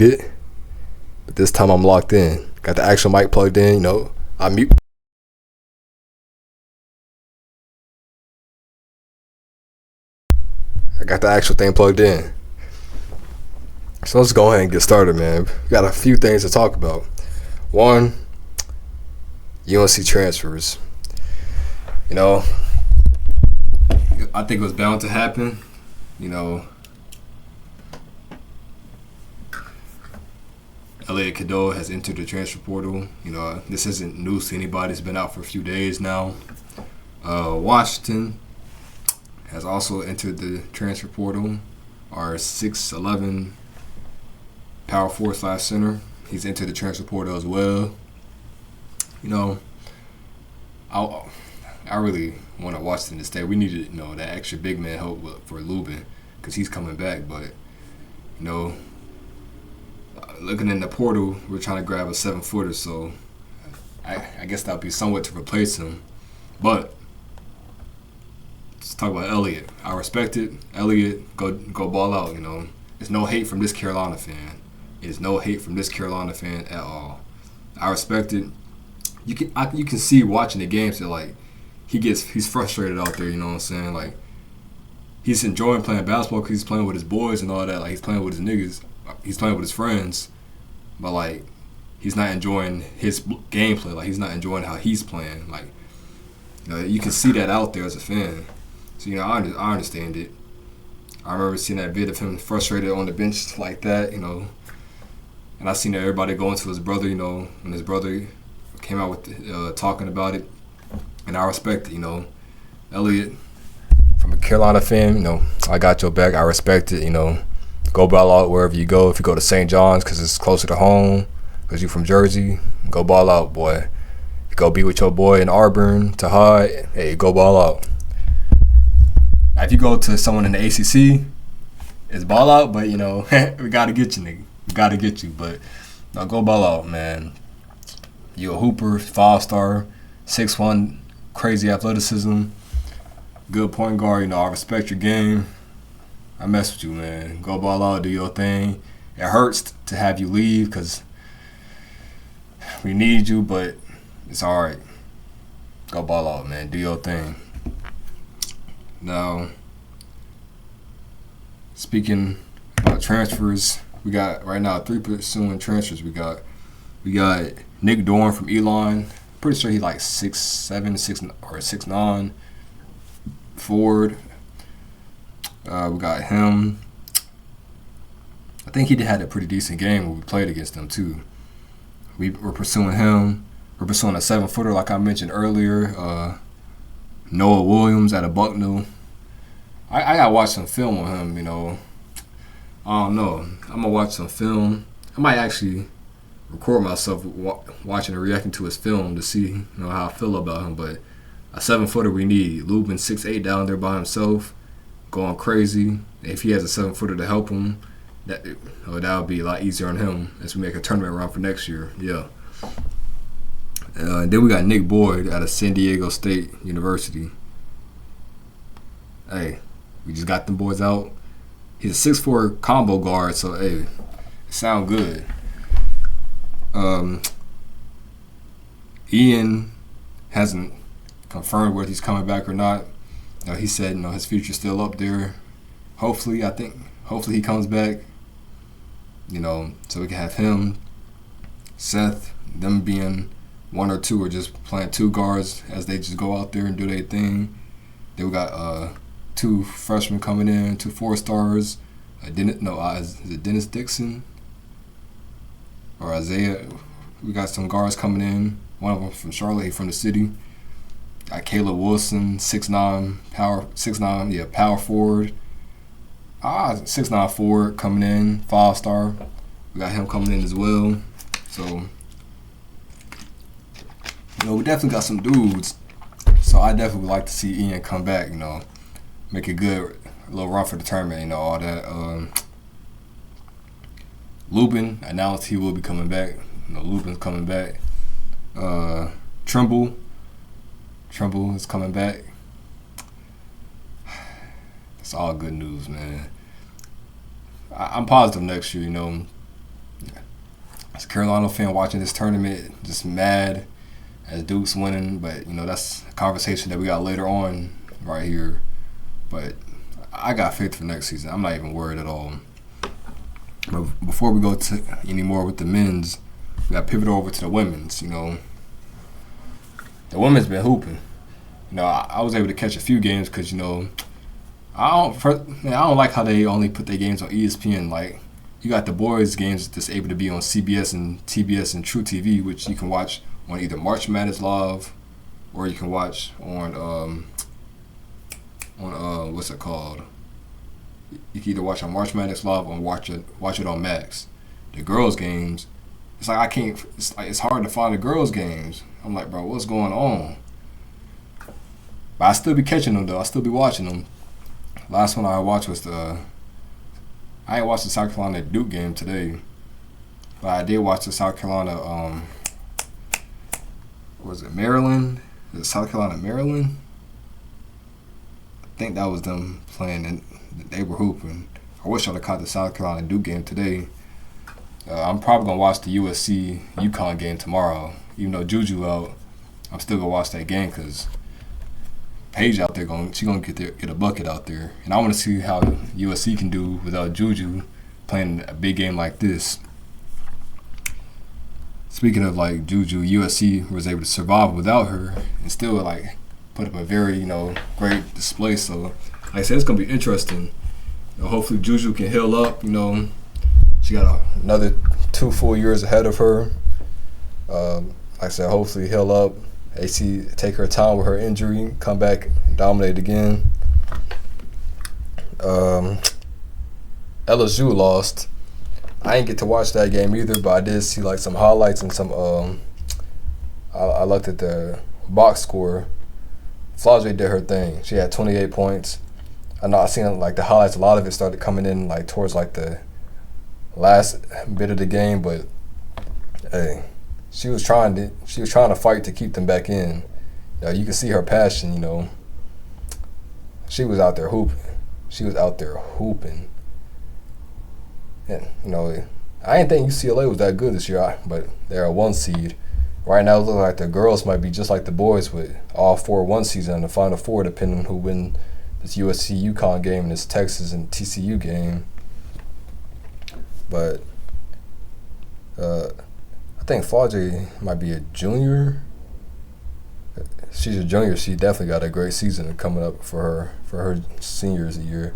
But this time I'm locked in. Got the actual mic plugged in, I mute. I got the actual thing plugged in. So let's go ahead and get started, man. We got a few things to talk about. One, UNC transfers. I think it was bound to happen. Elliot Cadeau has entered the transfer portal. This isn't news to anybody. It's been out for a few days now. Washington has also entered the transfer portal. Our 6'11" power forward / center. He's entered the transfer portal as well. I really want to Washington to stay. We needed, that extra big man help for Lubin because he's coming back. But, looking in the portal, we're trying to grab a 7-footer. So I guess that would be somewhat to replace him. But let's talk about Elliot. I respect it. Elliot, go ball out. There's no hate from this Carolina fan. There's no hate from this Carolina fan at all. I respect it. You can see watching the games that he's frustrated out there. You know what I'm saying? Like he's enjoying playing basketball because he's playing with his boys and all that. Like he's playing with his niggas. He's playing with his friends. But he's not enjoying his gameplay. Like he's not enjoying how he's playing. You can see that out there as a fan. So I understand it. I remember seeing that vid of him frustrated on the bench like that. And I seen everybody going to his brother. When his brother came out with talking about it, and I respect it. Elliot, from a Carolina fan, I got your back. I respect it. Go ball out wherever you go. If you go to St. John's because it's closer to home, because you're from Jersey, go ball out, boy. You go be with your boy in Auburn, Tahad, hey, go ball out. Now, if you go to someone in the ACC, it's ball out, but we gotta get you, nigga. We gotta get you, but now go ball out, man. You a hooper, 5-star, 6'1", crazy athleticism, good point guard. I respect your game. I mess with you, man. Go ball out, do your thing. It hurts to have you leave because we need you, but it's all right. Go ball out, man. Do your thing. Now, speaking about transfers, we got right now 3 pursuing transfers. We got Nick Dorn from Elon. Pretty sure he's 6'7", 6'9", forward. We got him. I think he had a pretty decent game when we played against him too. We're pursuing him. We're pursuing a 7-footer like I mentioned earlier. Noah Williams out of Bucknell. I gotta watch some film on him. I don't know. I'm gonna watch some film. I might actually record myself watching and reacting to his film to see how I feel about him. But a 7-footer we need. Lubin 6'8" down there by himself, going crazy. If he has a 7-footer to help him, that would be a lot easier on him as we make a tournament run for next year. Yeah. Then we got Nick Boyd out of San Diego State University. Hey, we just got them boys out. He's a 6'4" combo guard, so hey, it sound good. Ian hasn't confirmed whether he's coming back or not. He said, his future's still up there. Hopefully he comes back. So we can have him, Seth, them being 1 or 2 or just playing 2 guards as they just go out there and do their thing. Then we got 2 freshmen coming in, 2 4-stars. Is it Dennis Dixon or Isaiah? We got some guards coming in. One of them from Charlotte, he from the city. Got Caleb Wilson, 6'9", power forward. 6'9" forward coming in, 5-star. We got him coming in as well. So, we definitely got some dudes. So I definitely would like to see Ian come back, make a good little run for the tournament, all that. Lubin announced he will be coming back. Lubin's coming back. Trimble is coming back. It's all good news, man. I'm positive next year, Carolina fan watching this tournament, just mad as Duke's winning. But that's a conversation that we got later on right here. But I got faith for next season. I'm not even worried at all. But before we go to any more with the men's, we got to pivot over to the women's. The women's been hooping. I was able to catch a few games because I don't like how they only put their games on ESPN. Like, you got the boys' games that's able to be on CBS and TBS and True TV, which you can watch on either March Madness Live or you can watch on what's it called? You can either watch on March Madness Live or watch it on Max. The girls' games, it's like I can't. It's hard to find the girls' games. I'm like, bro, what's going on? But I still be catching them though. I still be watching them. Last one I watched was I ain't watched the South Carolina Duke game today, but I did watch the South Carolina. Was it Maryland? Is it South Carolina Maryland? I think that was them playing, and they were hooping. I wish I'd have caught the South Carolina Duke game today. I'm probably gonna watch the USC UConn game tomorrow. Even though Juju out, I'm still gonna watch that game because Paige out there she gonna get a bucket out there, and I want to see how USC can do without Juju playing a big game like this. Speaking of like Juju, USC was able to survive without her and still like put up a very great display. So like I said, it's gonna be interesting. Hopefully Juju can heal up. She got another 2 full years ahead of her. Like I said, hopefully heal up. AC take her time with her injury, come back and dominate again. LSU lost. I didn't get to watch that game either, but I did see like some highlights and some. I looked at the box score. Flau'jae did her thing. She had 28 points. I know I seen like the highlights. A lot of it started coming in like towards like the last bit of the game, but hey. She was trying to fight to keep them back in. You can see her passion, She was out there hooping. And, I didn't think UCLA was that good this year, but they're a 1 seed. Right now it looks like the girls might be just like the boys with all 4 1 seeds in the Final Four, depending on who win this USC UConn game and this Texas and TCU game. But I think Flau'jae might be a junior. She's a junior. She definitely got a great season coming up for her seniors a year.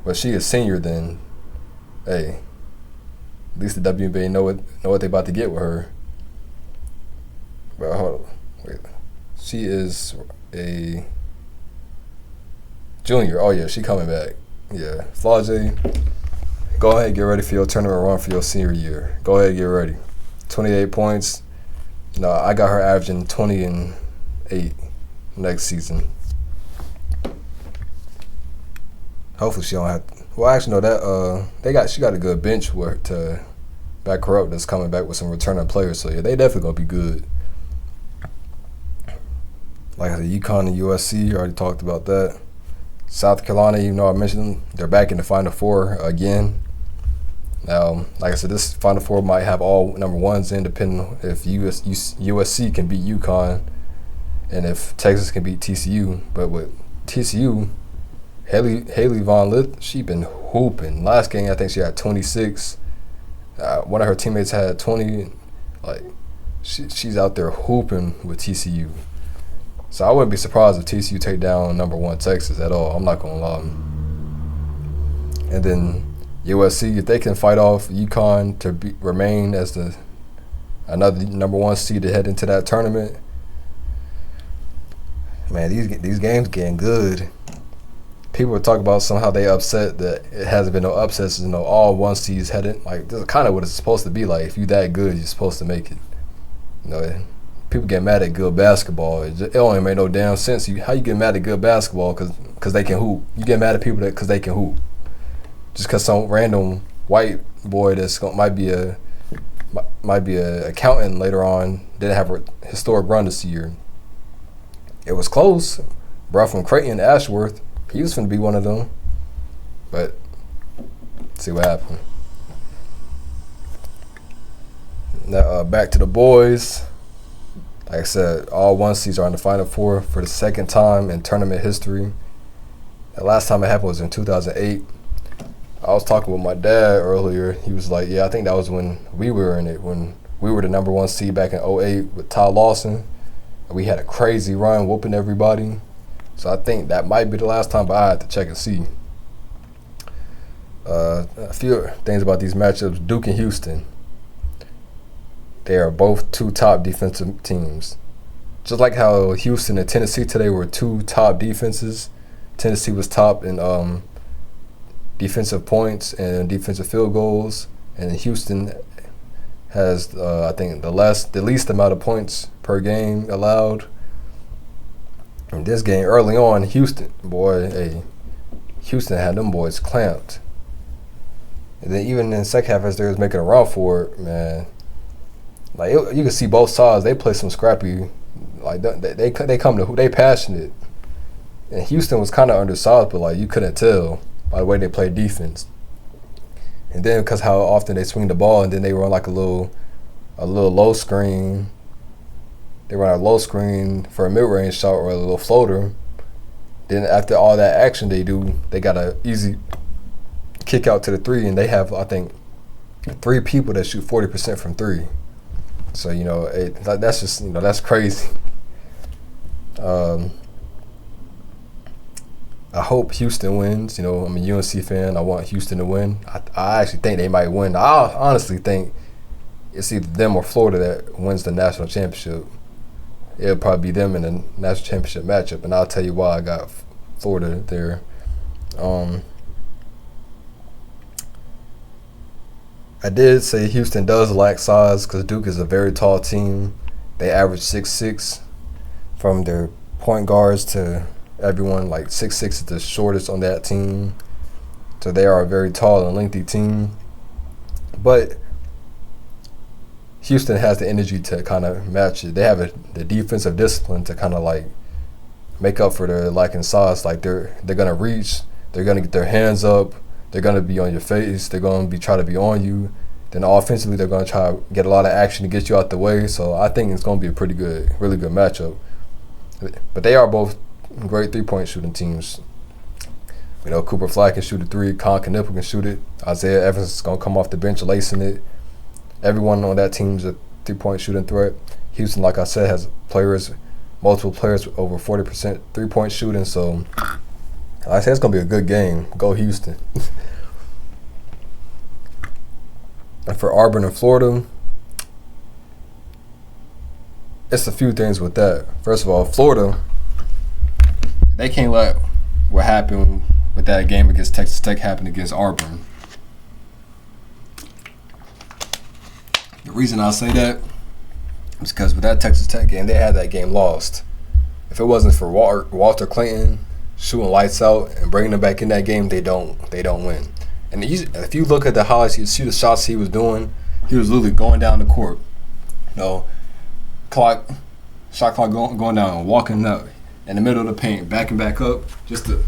But she is senior, then, hey, at least the WNBA know what they about to get with her. But hold on, wait. She is a junior. Oh yeah, she coming back. Yeah, Flau'jae, go ahead and get ready for your tournament run for your senior year. Go ahead and get ready. 28 points. No, I got her averaging 20 and 8 next season. Hopefully she don't have to. Well, actually, no. She got a good bench to back her up. That's coming back with some returning players. So yeah, they definitely gonna be good. Like I said, UConn and USC. Already talked about that. South Carolina, even though I mentioned them, they're back in the Final Four again. Now, like I said, this Final Four might have all number ones in, depending on if USC can beat UConn and if Texas can beat TCU. But with TCU, Haley Von Lith, she been hooping. Last game, I think she had 26. One of her teammates had 20. Like, she's out there hooping with TCU. So I wouldn't be surprised if TCU take down number 1 Texas at all. I'm not gonna lie. And then USC, if they can fight off UConn to remain as another number 1 seed to head into that tournament, man, these games getting good. People were talking about somehow they upset that it hasn't been no upsets. All 1 seeds heading. Like, this is kind of what it's supposed to be like. If you're that good, you're supposed to make it. People get mad at good basketball. It don't make no damn sense. How you get mad at good basketball because they can hoop? You get mad at people because they can hoop. Just because some random white boy might be a accountant later on didn't have a historic run this year. It was close. Brought from Creighton to Ashworth. He was finna be one of them. But see what happened. Now, back to the boys. Like I said, all one seeds are in the Final Four for the second time in tournament history. The last time it happened was in 2008. I was talking with my dad earlier. He was like, yeah, I think that was when we were in it, when we were the number one seed back in '08 with Todd Lawson. And we had a crazy run whooping everybody. So I think that might be the last time, but I had to check and see. A few things about these matchups. Duke and Houston. They are both two top defensive teams. Just like how Houston and Tennessee today were two top defenses. Tennessee was top in defensive points and defensive field goals, and Houston has I think the least amount of points per game allowed. In this game, early on, Houston had them boys clamped. And then even in the second half, as they was making a run for it, man, like you can see both sides. They play some scrappy, like they come to who they passionate. And Houston was kind of undersized, but like you couldn't tell by the way they played defense. And then because how often they swing the ball, and then they run like a little low screen. They run a low screen for a mid-range shot or a little floater. Then after all that action they do, they got a easy kick out to the three, and they have, I think, 3 people that shoot 40% from 3. So, that's just, that's crazy. I hope Houston wins. I'm a UNC fan. I want Houston to win. I actually think they might win. I honestly think it's either them or Florida that wins the national championship. It'll probably be them in the national championship matchup, and I'll tell you why I got Florida there. I did say Houston does lack size because Duke is a very tall team. They average 6'6", from their point guards to everyone. Like 6'6" is the shortest on that team. So they are a very tall and lengthy team. But Houston has the energy to kind of match it. They have the defensive discipline to kind of like make up for their lack in size. Like they're gonna reach, they're gonna get their hands up, they're gonna be on your face, they're gonna be try to be on you. Then offensively, they're gonna try to get a lot of action to get you out the way. So I think it's gonna be a pretty good, really good matchup. But they are both great 3-point shooting teams. Cooper Flag can shoot a 3, Con Knippel can shoot it. Isaiah Evans is gonna come off the bench lacing it. Everyone on that team's a 3-point shooting threat. Houston, like I said, has multiple players with over 40% 3-point shooting. So I say it's gonna be a good game. Go Houston. And for Auburn and Florida, it's a few things with that. First of all, Florida, they can't let what happened with that game against Texas Tech happen against Auburn. The reason I say that is because with that Texas Tech game, they had that game lost. If it wasn't for Walter Clayton shooting lights out and bringing them back in that game, they don't win. And if you look at the highlights, you see the shots he was doing. He was literally going down the court. Shot clock going down, walking up in the middle of the paint, backing back up, just a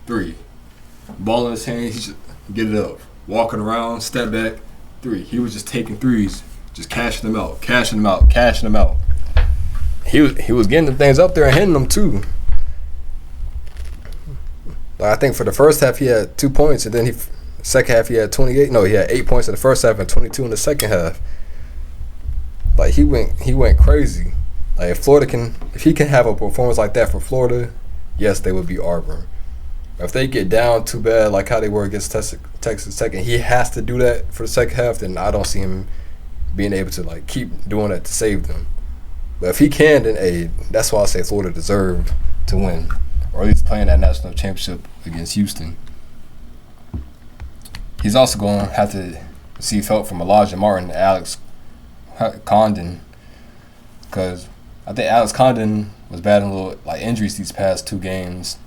3. Ball in his hand, he just get it up. Walking around, step back, 3. He was just taking threes, just cashing them out. He was getting them things up there and hitting them too. I think for the first half he had 2 points, and then second half he had 28. No, he had 8 points in the first half and 22 in the second half. Like he went crazy. Like if he can have a performance like that for Florida, yes, they would be Auburn. If they get down too bad, like how they were against Texas Tech, and he has to do that for the second half, then I don't see him being able to like keep doing that to save them. But if he can, then that's why I say Florida deserved to win, or at least playing that national championship against Houston. He's also going to have to receive help from Elijah Martin and Alex Condon, because I think Alex Condon was battling a little like injuries these past 2 games,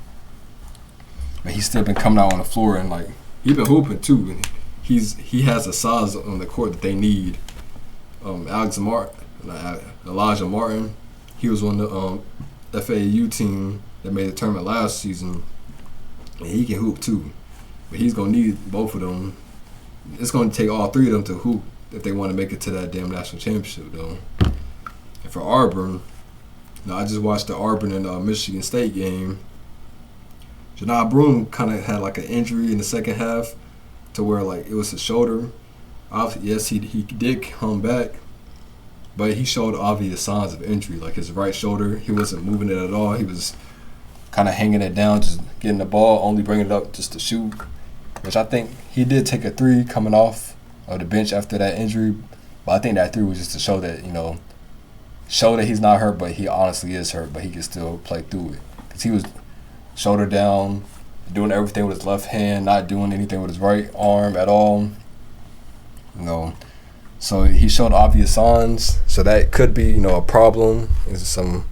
but he's still been coming out on the floor and like he's been hooping too. And he has the size on the court that they need. Elijah Martin, he was on the FAU team that made the tournament last season, and he can hoop too. But he's gonna need both of them. It's gonna take all 3 of them to hoop if they want to make it to that damn national championship, though. And for Auburn, I just watched the Auburn and Michigan State game. Janai Broome kind of had like an injury in the second half to where like it was his shoulder. Yes, he did come back, but he showed obvious signs of injury, like his right shoulder. He wasn't moving it at all. He was kind of hanging it down, just getting the ball, only bringing it up just to shoot, which I think he did take a three coming off of the bench after that injury. But I think that three was just to show that, show that he's not hurt, but he honestly is hurt, but he can still play through it. Because he was shoulder down, doing everything with his left hand, not doing anything with his right arm at all. So he showed obvious signs. So that could be, a problem. It's a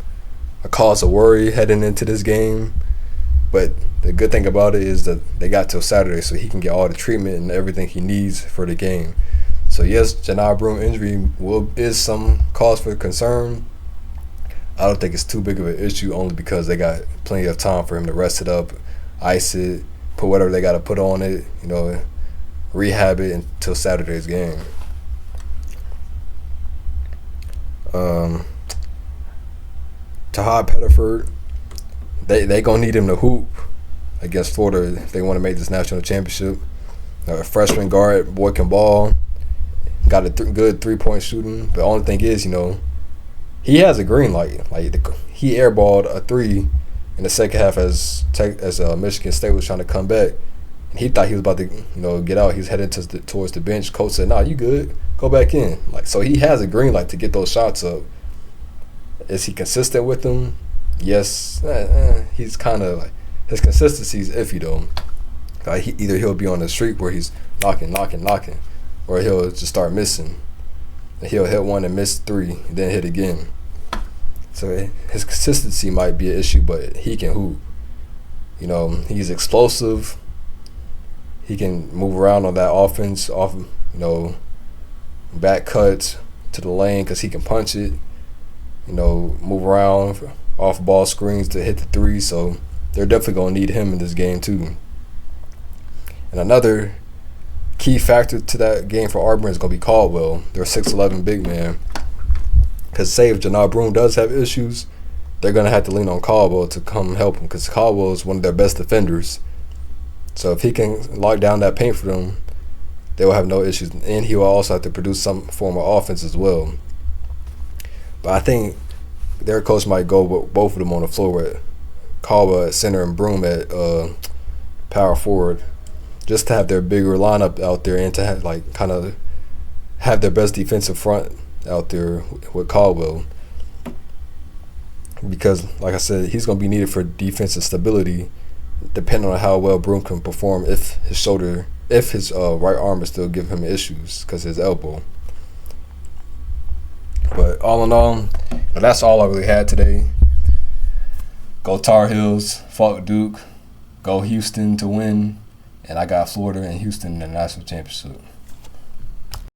cause of worry heading into this game. But the good thing about it is that they got till Saturday, so he can get all the treatment and everything he needs for the game. So yes, Janai Broome injury is some cause for concern. I don't think it's too big of an issue, only because they got plenty of time for him to rest it up, ice it, put whatever they got to put on it, rehab it until Saturday's game. Tahad Pettiford, they gonna need him to hoop against Florida if they want to make this national championship. A freshman guard, boy can ball, got a good 3-point shooting. The only thing is, he has a green light. He airballed a three in the second half as Michigan State was trying to come back. And he thought he was about to, get out. He was heading towards the bench. Coach said, "Nah, you good. Go back in." So he has a green light to get those shots up. Is he consistent with them? Yes. He's kind of his consistency is iffy though. Either he'll be on the streak where he's knocking, or he'll just start missing. He'll hit one and miss three, and then hit again. So his consistency might be an issue, but he can hoop. He's explosive. He can move around on that offense, back cuts to the lane because he can punch it. Move around off ball screens to hit the three. So they're definitely going to need him in this game too. And another key factor to that game for Auburn is going to be Caldwell. They're a 6'11" big man. Because say if Janai Broome does have issues, they're going to have to lean on Caldwell to come help him, because Caldwell is one of their best defenders. So if he can lock down that paint for them, they will have no issues. And he will also have to produce some form of offense as well. But I think their coach might go with both of them on the floor, with Caldwell at center and Broome at power forward, just to have their bigger lineup out there and to have kind of have their best defensive front out there with Caldwell. Because, like I said, he's going to be needed for defensive stability, depending on how well Broome can perform if his right arm is still giving him issues because of his elbow. But all in all, that's all I really had today. Go Tar Heels, fuck Duke, go Houston to win, and I got Florida and Houston in the national championship.